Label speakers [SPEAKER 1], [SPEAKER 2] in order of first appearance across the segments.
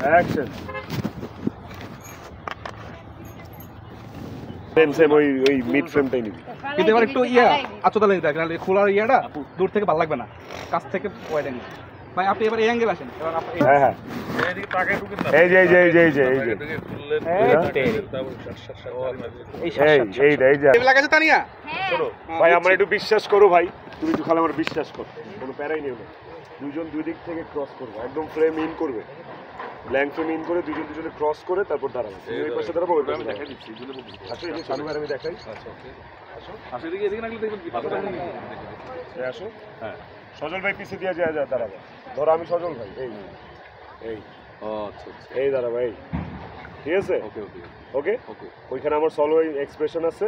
[SPEAKER 1] Action same ওই mid ফ্রেমটাই নিবি
[SPEAKER 2] কিন্তু এবার একটু আচতা লাগে দেখ নাহলে খোলার ইয়াটা দূর থেকে ভালো লাগবে না কাছ থেকে ওয়াইড অ্যাঙ্গেল ভাই আপনি এবার এই অ্যাঙ্গেল আসেন এবার আপনি
[SPEAKER 1] হ্যাঁ
[SPEAKER 3] এইদিকে তাকে ঢুকেন না
[SPEAKER 1] এই যে
[SPEAKER 2] এই লাগাছে তানিয়া
[SPEAKER 1] শোনো ভাই আমার একটু বিশ্বাস করো ভাই তুমি একটু খালি আমার বিশ্বাস করো কোনো প্যারাই নিও না দুইজন দুই দিক থেকে ক্রস করবে একদম ফ্রেম ইন করবে ব্ল্যাঙ্ক ফ্রেম ইন করে দুজনে ক্রস করে তারপর দাঁড়াবে তুমি ওই পাশে দাঁড়াবো ওই পাশে দেখাই দিচ্ছি আসো এই যে সানু ভাই আমি দেখাই
[SPEAKER 3] আসো এদিকে না গেলে দেখবেন কি পাতা
[SPEAKER 1] আসো হ্যাঁ সজল ভাই পিছে দিয়ে যায় দাঁড়াবে ধরো আমি সজল ভাই এই
[SPEAKER 3] আচ্ছা
[SPEAKER 1] এই দাঁড়াবে এই ঠিক আছে
[SPEAKER 3] ওকে
[SPEAKER 1] ওইখানে আমার সলো এক্সপ্রেশন আছে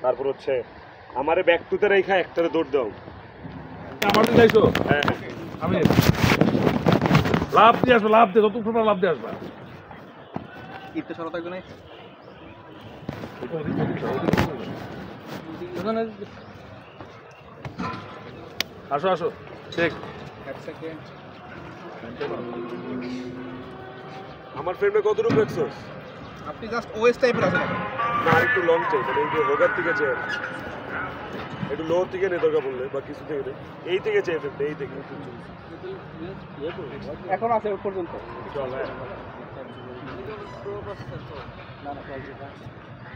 [SPEAKER 1] তারপর হচ্ছে আমারে ব্যাক টুতে রেখা একটারে দৌড় দাও
[SPEAKER 3] আমার তো যাইছো
[SPEAKER 1] হ্যাঁ
[SPEAKER 3] আমি লাভ দিয়ে আসবো লাভ দিয়ে যত লাভ দিয়ে আসবা
[SPEAKER 2] ইতে সরো থাকবে না
[SPEAKER 3] আসো ঠিক
[SPEAKER 2] এক সেকেন্ড
[SPEAKER 1] আমার ফ্রেমে কতটুকু রাখছস
[SPEAKER 2] আপনি জাস্ট ওএস টাইপের আছেন
[SPEAKER 1] না আর একটু লং চাই মানে এই যে হোগার থেকে চাই একটু লো থেকে নে দরকার বললে বা কিছু থেকে নে এই থেকে চাই ফ্রেমটা এই থেকে
[SPEAKER 2] এখন আছে ওই পর্যন্ত
[SPEAKER 1] চল হ্যাঁ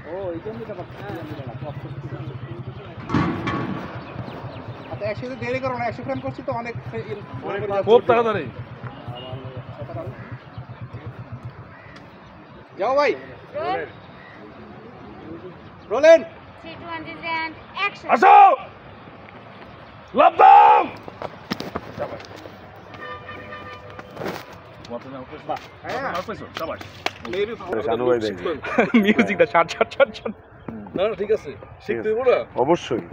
[SPEAKER 2] ও এই জন্য এটা আচ্ছা একসাথে দেরি করো না 100 ফ্রেম করছি তো অনেক
[SPEAKER 3] খুব তাড়াতাড়ি
[SPEAKER 2] যাও ভাই রোলেন
[SPEAKER 4] 3 2 and action
[SPEAKER 3] আসো লাভ দাও
[SPEAKER 2] মিউজিকটা শাট
[SPEAKER 3] না ঠিক আছে শিখতে হইব না
[SPEAKER 1] অবশ্যই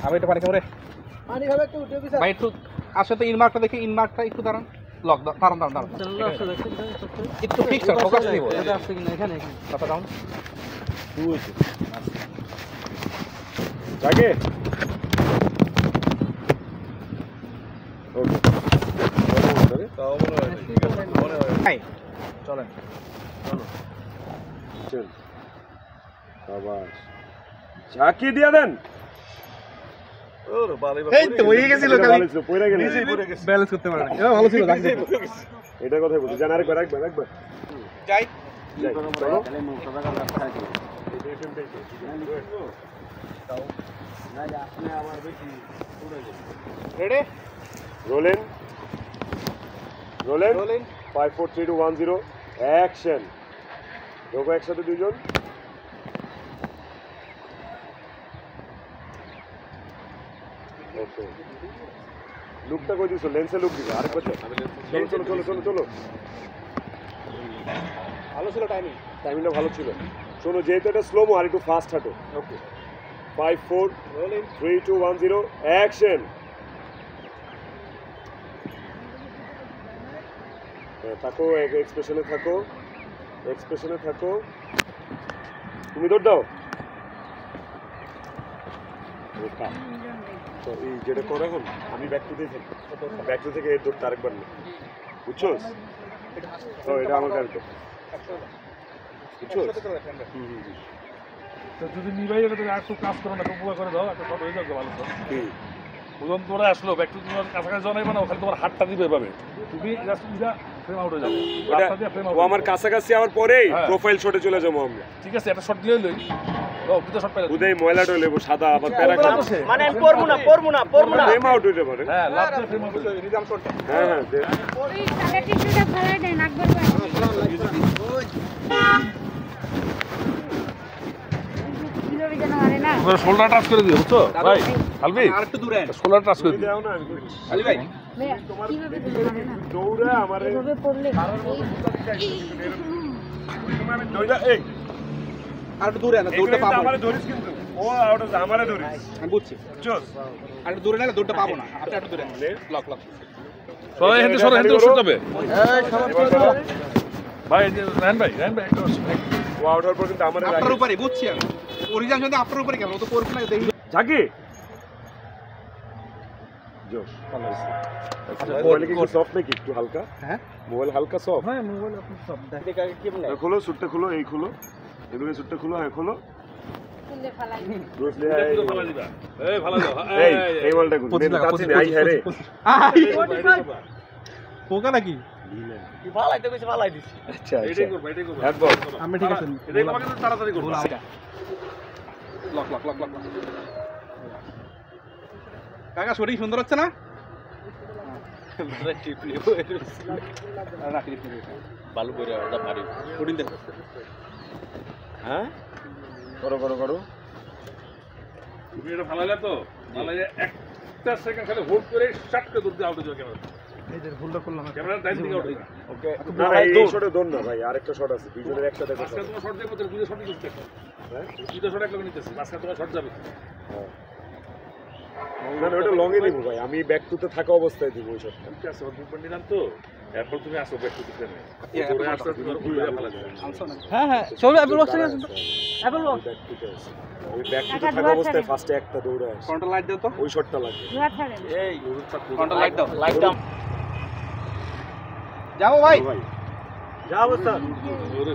[SPEAKER 2] আমি এটা পানি খাবো রে পানি খাবে একটু উঠে দিছ ভাই একটু আসলে তো ইনমার্কটা দেখি ইনমার্কটা একটু দাঁড়ান লক দাঁড়ান একটু ফিক্স করো ফোকাস দিব এটা আছে কিনা এখানে কথা ডাউন
[SPEAKER 1] তুই হইছে জাগে ওকে
[SPEAKER 3] তাও মনে হয়
[SPEAKER 2] হাই চলেন
[SPEAKER 1] চল শাবাশ ঝাঁকি দিয়া দেন
[SPEAKER 3] ওরে বালি
[SPEAKER 2] এই তো হয়ে গেছিল খালি
[SPEAKER 1] পয়রা গেল
[SPEAKER 2] ব্যালেন্স করতে পারে না এটা ভালো ছিল রাখছি
[SPEAKER 1] এটা কথাই বলছি জান আরেকবার
[SPEAKER 2] যাই
[SPEAKER 1] চলো
[SPEAKER 2] রেডি
[SPEAKER 1] রোলেন 5 4 3 2 1 0 অ্যাকশন রোগো একসাথে দুইজন ওকে লুকটা কই দিছো লেন্সে লুক দিছো আরেকবার চলো
[SPEAKER 2] ভালো ছিল
[SPEAKER 1] টাইমিংটা ভালো ছিল শোনো যেহেতু এটা স্লোমো আর একটু ফাস্ট হাঁটো ওকে 5 4 রোলিং 3 2 1 0 অ্যাকশন থাকো এক্সপ্রেশনে থাকো তুমি দৌড় দাও তো এই যেটা করো এখন আমি ব্যাক টু থেকে এই দৌড়টা আরেকবার না বুঝছো তো এটা আমার গাড়িতে বুঝছো
[SPEAKER 3] তো যদি নিবাই এটা তুমি একটু কাজ করো না উপকার করে দাও একটা শট হয়ে যাবে ভালো তো ওজন তোরা আসলো ব্যাক টু তোমার কাছাকাছি জানাইবে না ওখানে তোমার হাতটা দিবে এভাবে তুমি জাস্ট ইদা ফ্রেম আউট হয়ে যাবে
[SPEAKER 1] ও আমার কাছাকাছি আমার পরেই প্রোফাইল শটে চলে যাবো আমরা
[SPEAKER 3] ঠিক আছে একটা শট দিলেই লই ও দুটো শট পাইলে
[SPEAKER 1] উদয় ময়লাটা লেবো সাদা আবার প্যারা
[SPEAKER 5] মানে আমি পড়বো না
[SPEAKER 1] ফ্রেম আউট হইতে পারে
[SPEAKER 3] হ্যাঁ লাভ দিয়ে ফ্রেম আউট
[SPEAKER 2] রিদম শট
[SPEAKER 1] হ্যাঁ
[SPEAKER 4] ওই সাদা টিস্যুটা ফেলাই দেন একবার কিভাবে যেন মারে না
[SPEAKER 3] তোমরা শোল্ডার টাচ করে দিও বুঝছো ভাই হালবি
[SPEAKER 2] আরেকটু দূরে
[SPEAKER 3] শোল্ডার টাচ করে দিও
[SPEAKER 1] দাও না আমি
[SPEAKER 2] আলী ভাই
[SPEAKER 4] ভাইয়া কিভাবে যেন মারে না
[SPEAKER 1] দৌড়া আমারে
[SPEAKER 4] এভাবে পড়লে
[SPEAKER 1] আমি দৌড়া এই
[SPEAKER 2] আরেকটু দূরে না দৌড়টা পাবো
[SPEAKER 1] আমারে ধরিস কিন্তু ও আউট আমারে ধরিস
[SPEAKER 2] আমি বুঝছি
[SPEAKER 1] চোস
[SPEAKER 2] আরেকটু দূরে না দৌড়টা পাবো না আপনি একটু দূরে লক
[SPEAKER 3] সবাই হেঁটে সরো শুট হবে ভাই রান ভাই একটু
[SPEAKER 1] ও আউট হওয়ার পর কিন্তু আমারে
[SPEAKER 2] আপনার উপরে বুঝছি আমি অরিজিনাল যদি আপনার উপরে গেল ও তো করবে না দেখি
[SPEAKER 1] ঝাঁকি জোশ
[SPEAKER 2] আচ্ছা,
[SPEAKER 1] মোবাইলে কি
[SPEAKER 2] কোড।
[SPEAKER 1] সফট নাকি একটু হালকা
[SPEAKER 2] হ্যাঁ
[SPEAKER 1] মোবাইল হালকা সফট
[SPEAKER 3] হ্যাঁ মোবাইল আপনি সব
[SPEAKER 1] খোলো সুটটা খোলো এই খোলো এদিকে সুটটা খোলো হ্যাঁ খোলো
[SPEAKER 4] খুলে ফেলাই
[SPEAKER 1] ব্রুসলি
[SPEAKER 3] এটা ভালো দিবা এই ভালো দাও
[SPEAKER 1] এই এই বলটা গুড মেন কাছে নেই হ্যাঁ রে
[SPEAKER 2] পোকা নাকি
[SPEAKER 5] ফালাইতে কইছে ফালাই দিছি
[SPEAKER 1] আচ্ছা
[SPEAKER 3] এটাই করব এটাই করব
[SPEAKER 1] একবার
[SPEAKER 2] আমি ঠিক আছে
[SPEAKER 3] এটাই তোমাকে তাড়াতাড়ি করব
[SPEAKER 2] লক লক লক লক কাকা শরীর সুন্দর হচ্ছে না রাখি
[SPEAKER 5] ভালো করে ওটা ভারী
[SPEAKER 2] প্রোটিন দেন
[SPEAKER 1] হ্যাঁ করো করো করো
[SPEAKER 3] তুমি এটা ফালাইলে তো ফালাইলে একটা সেকেন্ড খালি হোল্ড করে শট করে দূর দিয়ে আউট হয়ে যাবে ক্যামেরা
[SPEAKER 2] এই যে ভুলটা করলাম
[SPEAKER 3] ক্যামেরা ডাইন দিকে আউট হয়ে যাবে
[SPEAKER 1] ওকে না না এই শটে দৌড় না ভাই আরেকটা শট আছে দুইজনের একসাথে
[SPEAKER 3] আজকে
[SPEAKER 1] কথা
[SPEAKER 3] তোমার শট দেব তো দুটো শটই করতে
[SPEAKER 1] হ্যাঁ
[SPEAKER 3] দুটো শট একলগে নিতেছি আজকে তোমার শট যাবে
[SPEAKER 1] হ্যাঁ। না না ওটা লং এ দিব ভাই আমি ব্যাক টুতে থাকা অবস্থায় দিব ওই শটটা
[SPEAKER 3] ঠিক আছে ওর মুভমেন্ট নিলাম তো এরপর তুমি আসো ব্যাক টু দিতে নেই ওরে আসতে তুমি ওর ঘুরে ফেলা যাবে
[SPEAKER 2] হ্যাঁ হ্যাঁ সবাই অ্যাপল বক্স থেকে
[SPEAKER 4] অ্যাপল বক্স
[SPEAKER 1] ব্যাক টুতে আছে আমি ব্যাক টুতে থাকা অবস্থায় ফার্স্টে একটা দৌড়ে আসি
[SPEAKER 2] কন্ট্রোল লাইট দাও তো
[SPEAKER 1] ওই শটটা লাগবে
[SPEAKER 4] দুয়া ছাড়েন
[SPEAKER 5] এই
[SPEAKER 2] কন্ট্রোল লাইট দাও
[SPEAKER 5] লাইটটা
[SPEAKER 2] যাও ভাই
[SPEAKER 1] ভাই
[SPEAKER 5] যাও স্যার
[SPEAKER 3] ওরে